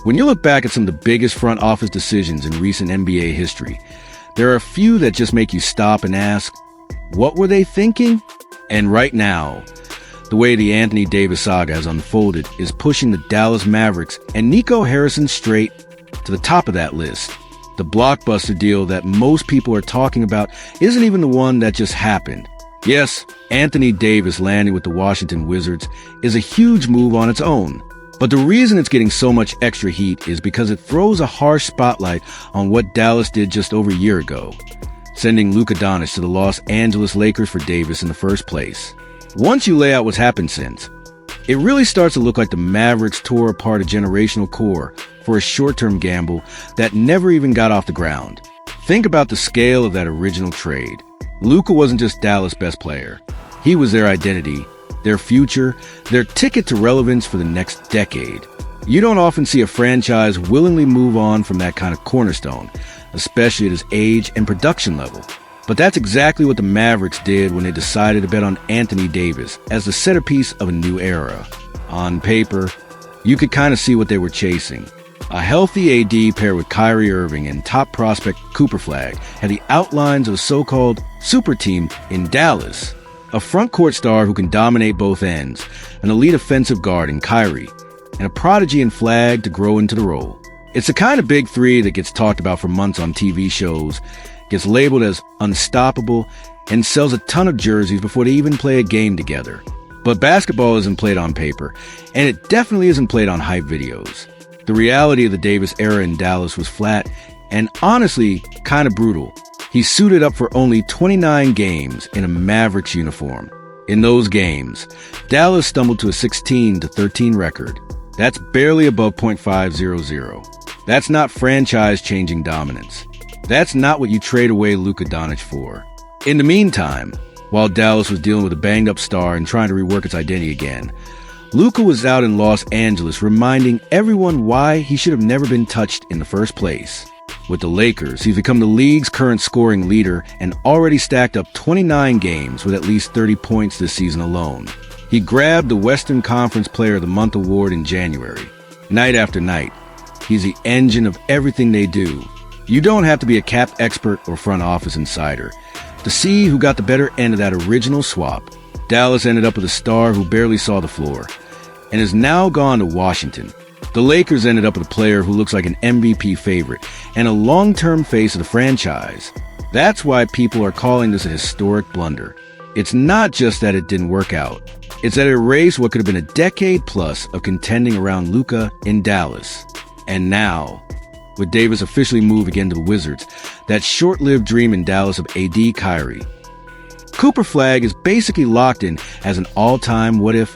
When you look back at some of the biggest front office decisions in recent NBA history, there are a few that just make you stop and ask, what were they thinking? And right now, the way the Anthony Davis saga has unfolded is pushing the Dallas Mavericks and Nico Harrison straight to the top of that list. The blockbuster deal that most people are talking about isn't even the one that just happened. Yes, Anthony Davis landing with the Washington Wizards is a huge move on its own. But the reason it's getting so much extra heat is because it throws a harsh spotlight on what Dallas did just over a year ago, sending Luka Doncic to the Los Angeles Lakers for Davis in the first place. Once you lay out what's happened since, it really starts to look like the Mavericks tore apart a generational core for a short-term gamble that never even got off the ground. Think about the scale of that original trade. Luka wasn't just Dallas' best player. He was their identity, their future, their ticket to relevance for the next decade. You don't often see a franchise willingly move on from that kind of cornerstone, especially at his age and production level. But that's exactly what the Mavericks did when they decided to bet on Anthony Davis as the centerpiece of a new era. On paper, you could kind of see what they were chasing. A healthy AD paired with Kyrie Irving and top prospect Cooper Flag had the outlines of a so-called super team in Dallas. A front-court star who can dominate both ends, an elite offensive guard in Kyrie, and a prodigy in Flag to grow into the role. It's the kind of big three that gets talked about for months on TV shows, gets labeled as unstoppable, and sells a ton of jerseys before they even play a game together. But basketball isn't played on paper, and it definitely isn't played on hype videos. The reality of the Davis era in Dallas was flat and honestly kind of brutal. He suited up for only 29 games in a Mavericks uniform. In those games, Dallas stumbled to a 16-13 record. That's barely above .500. That's not franchise-changing dominance. That's not what you trade away Luka Doncic for. In the meantime, while Dallas was dealing with a banged-up star and trying to rework its identity again, Luka was out in Los Angeles reminding everyone why he should have never been touched in the first place. With the Lakers, he's become the league's current scoring leader and already stacked up 29 games with at least 30 points this season alone. He grabbed the Western Conference Player of the Month award in January. Night after night, he's the engine of everything they do. You don't have to be a cap expert or front office insider to see who got the better end of that original swap. Dallas ended up with a star who barely saw the floor and is now gone to Washington. The Lakers ended up with a player who looks like an MVP favorite and a long-term face of the franchise. That's why people are calling this a historic blunder. It's not just that it didn't work out. It's that it erased what could have been a decade plus of contending around Luka in Dallas. And now, with Davis officially moved again to the Wizards, that short-lived dream in Dallas of AD Kyrie. Cooper Flag is basically locked in as an all-time what-if.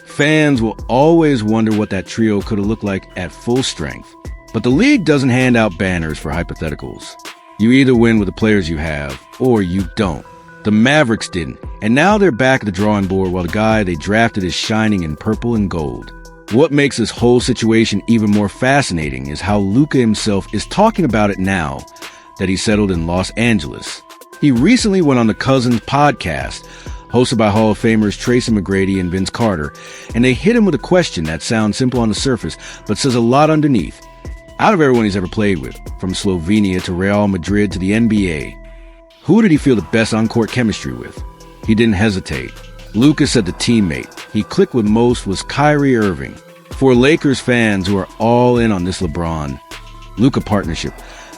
Fans will always wonder what that trio could have looked like at full strength. But the league doesn't hand out banners for hypotheticals. You either win with the players you have, or you don't. The Mavericks didn't, and now they're back at the drawing board while the guy they drafted is shining in purple and gold. What makes this whole situation even more fascinating is how Luka himself is talking about it now that he settled in Los Angeles. He recently went on the Cousins podcast, hosted by Hall of Famers Tracy McGrady and Vince Carter, and they hit him with a question that sounds simple on the surface, but says a lot underneath. Out of everyone he's ever played with, from Slovenia to Real Madrid to the NBA, who did he feel the best on-court chemistry with? He didn't hesitate. Luka said the teammate he clicked with most was Kyrie Irving. For Lakers fans who are all in on this LeBron-Luka partnership,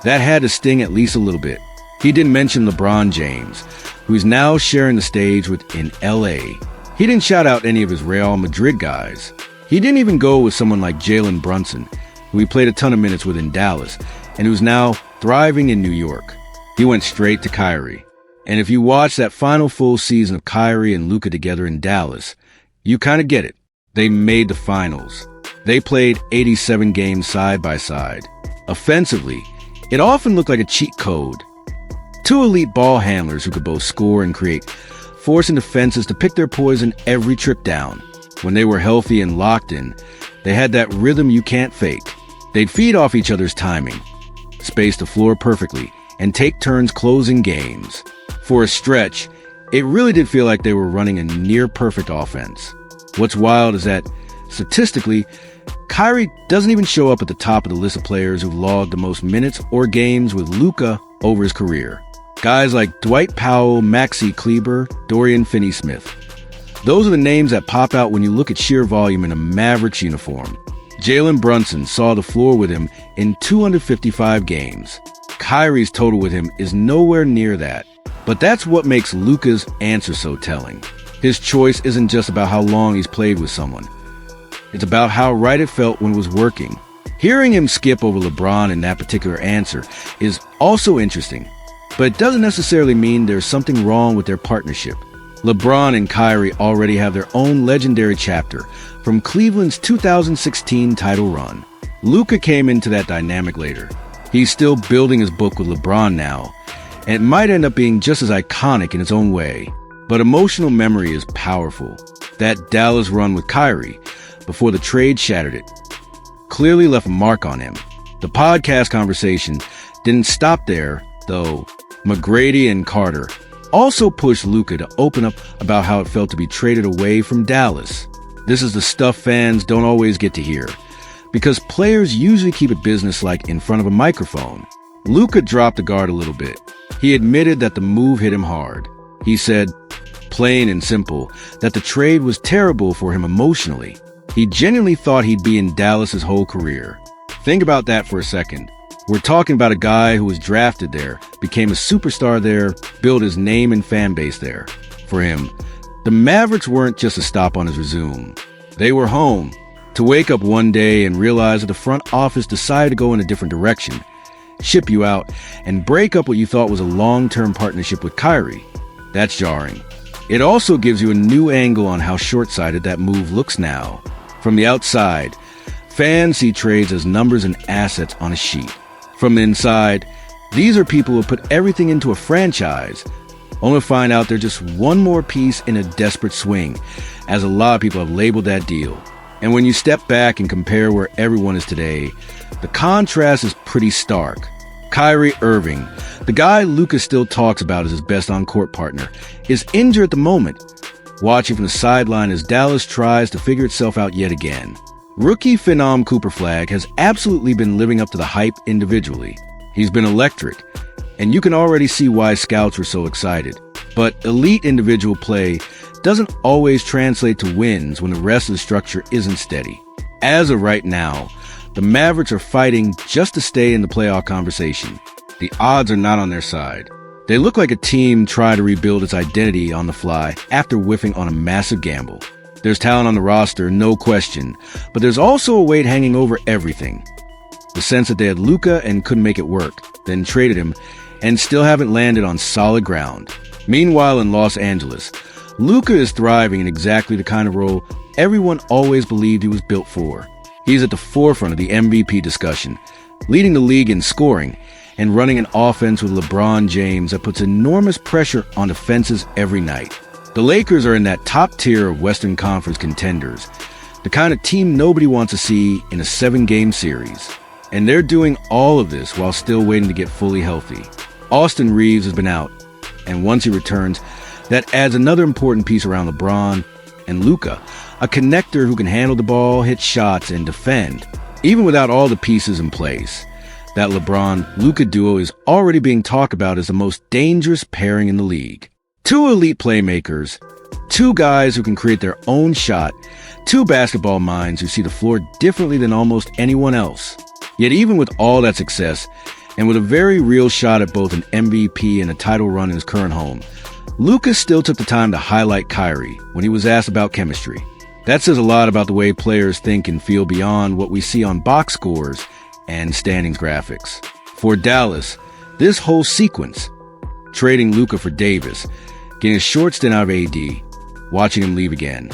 that had to sting at least a little bit. He didn't mention LeBron James, who he's now sharing the stage with in LA. He didn't shout out any of his Real Madrid guys. He didn't even go with someone like Jalen Brunson, who he played a ton of minutes with in Dallas, and who's now thriving in New York. He went straight to Kyrie. And if you watch that final full season of Kyrie and Luka together in Dallas, you kind of get it. They made the finals. They played 87 games side by side. Offensively, it often looked like a cheat code. Two elite ball handlers who could both score and create, forcing defenses to pick their poison every trip down. When they were healthy and locked in, they had that rhythm you can't fake. They'd feed off each other's timing, space the floor perfectly, and take turns closing games. For a stretch, it really did feel like they were running a near-perfect offense. What's wild is that Statistically, Kyrie doesn't even show up at the top of the list of players who've logged the most minutes or games with Luka over his career. Guys like Dwight Powell, Maxi Kleber, Dorian Finney-Smith. Those are the names that pop out when you look at sheer volume in a Mavericks uniform. Jalen Brunson saw the floor with him in 255 games. Kyrie's total with him is nowhere near that. But that's what makes Luka's answer so telling. His choice isn't just about how long he's played with someone. It's about how right it felt when it was working. Hearing him skip over LeBron in that particular answer is also interesting, but it doesn't necessarily mean there's something wrong with their partnership. LeBron and Kyrie already have their own legendary chapter from Cleveland's 2016 title run. Luka came into that dynamic later. He's still building his book with LeBron now, and it might end up being just as iconic in its own way. But emotional memory is powerful. That Dallas run with Kyrie, before the trade shattered it, clearly left a mark on him. The podcast conversation didn't stop there, though. McGrady and Carter also pushed Luka to open up about how it felt to be traded away from Dallas. This is the stuff fans don't always get to hear, because players usually keep it businesslike in front of a microphone. Luka dropped the guard a little bit. He admitted that the move hit him hard. He said, plain and simple, that the trade was terrible for him emotionally. He genuinely thought he'd be in Dallas his whole career. Think about that for a second. We're talking about a guy who was drafted there, became a superstar there, built his name and fan base there. For him, the Mavericks weren't just a stop on his resume. They were home. To wake up one day and realize that the front office decided to go in a different direction, ship you out, and break up what you thought was a long-term partnership with Kyrie. That's jarring. It also gives you a new angle on how short-sighted that move looks now. From the outside, fans see trades as numbers and assets on a sheet. From the inside, these are people who put everything into a franchise, only to find out they're just one more piece in a desperate swing, as a lot of people have labeled that deal. And when you step back and compare where everyone is today, the contrast is pretty stark. Kyrie Irving, the guy Luka still talks about as his best on-court partner, is injured at the moment, watching from the sideline as Dallas tries to figure itself out yet again. Rookie phenom Cooper Flagg has absolutely been living up to the hype individually. He's been electric, and you can already see why scouts were so excited. But elite individual play doesn't always translate to wins when the rest of the structure isn't steady. As of right now, the Mavericks are fighting just to stay in the playoff conversation. The odds are not on their side. They look like a team trying to rebuild its identity on the fly after whiffing on a massive gamble. There's talent on the roster, no question, but there's also a weight hanging over everything. The sense that they had Luka and couldn't make it work, then traded him, and still haven't landed on solid ground. Meanwhile, in Los Angeles, Luka is thriving in exactly the kind of role everyone always believed he was built for. He's at the forefront of the MVP discussion, leading the league in scoring, and running an offense with LeBron James that puts enormous pressure on defenses every night. The Lakers are in that top tier of Western Conference contenders, the kind of team nobody wants to see in a 7-game series. And they're doing all of this while still waiting to get fully healthy. Austin Reeves has been out, and once he returns, that adds another important piece around LeBron and Luka, a connector who can handle the ball, hit shots, and defend. Even without all the pieces in place, that LeBron-Luka duo is already being talked about as the most dangerous pairing in the league. Two elite playmakers, two guys who can create their own shot, two basketball minds who see the floor differently than almost anyone else. Yet even with all that success, and with a very real shot at both an MVP and a title run in his current home, Luka still took the time to highlight Kyrie when he was asked about chemistry. That says a lot about the way players think and feel beyond what we see on box scores and standings graphics. For Dallas, this whole sequence, trading Luka for Davis, getting a short stint out of AD, watching him leave again,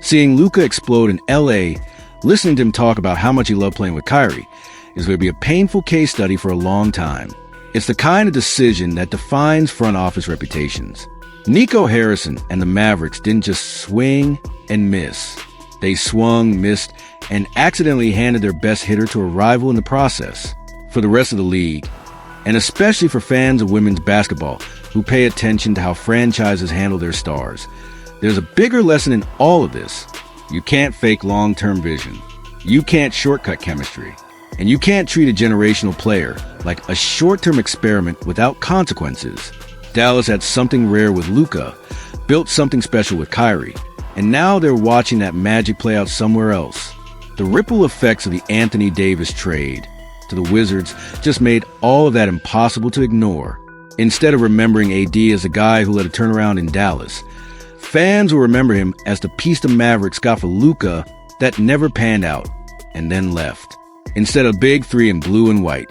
seeing Luka explode in LA, listening to him talk about how much he loved playing with Kyrie, is going to be a painful case study for a long time. It's the kind of decision that defines front office reputations. Nico Harrison and the Mavericks didn't just swing and miss. They swung, missed, and accidentally handed their best hitter to a rival in the process. For the rest of the league, and especially for fans of women's basketball who pay attention to how franchises handle their stars, there's a bigger lesson in all of this. You can't fake long-term vision. You can't shortcut chemistry. And you can't treat a generational player like a short-term experiment without consequences. Dallas had something rare with Luka, built something special with Kyrie, and now they're watching that magic play out somewhere else. The ripple effects of the Anthony Davis trade to the Wizards just made all of that impossible to ignore. Instead of remembering AD as a guy who led a turnaround in Dallas, fans will remember him as the piece the Mavericks got for Luka that never panned out and then left. Instead of big three in blue and white,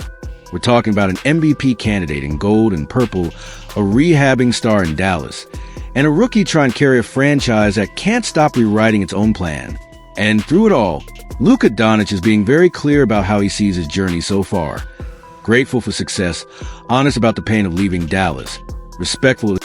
we're talking about an MVP candidate in gold and purple, a rehabbing star in Dallas, and a rookie trying to carry a franchise that can't stop rewriting its own plan. And through it all, Luka Doncic is being very clear about how he sees his journey so far. Grateful for success, honest about the pain of leaving Dallas, respectful of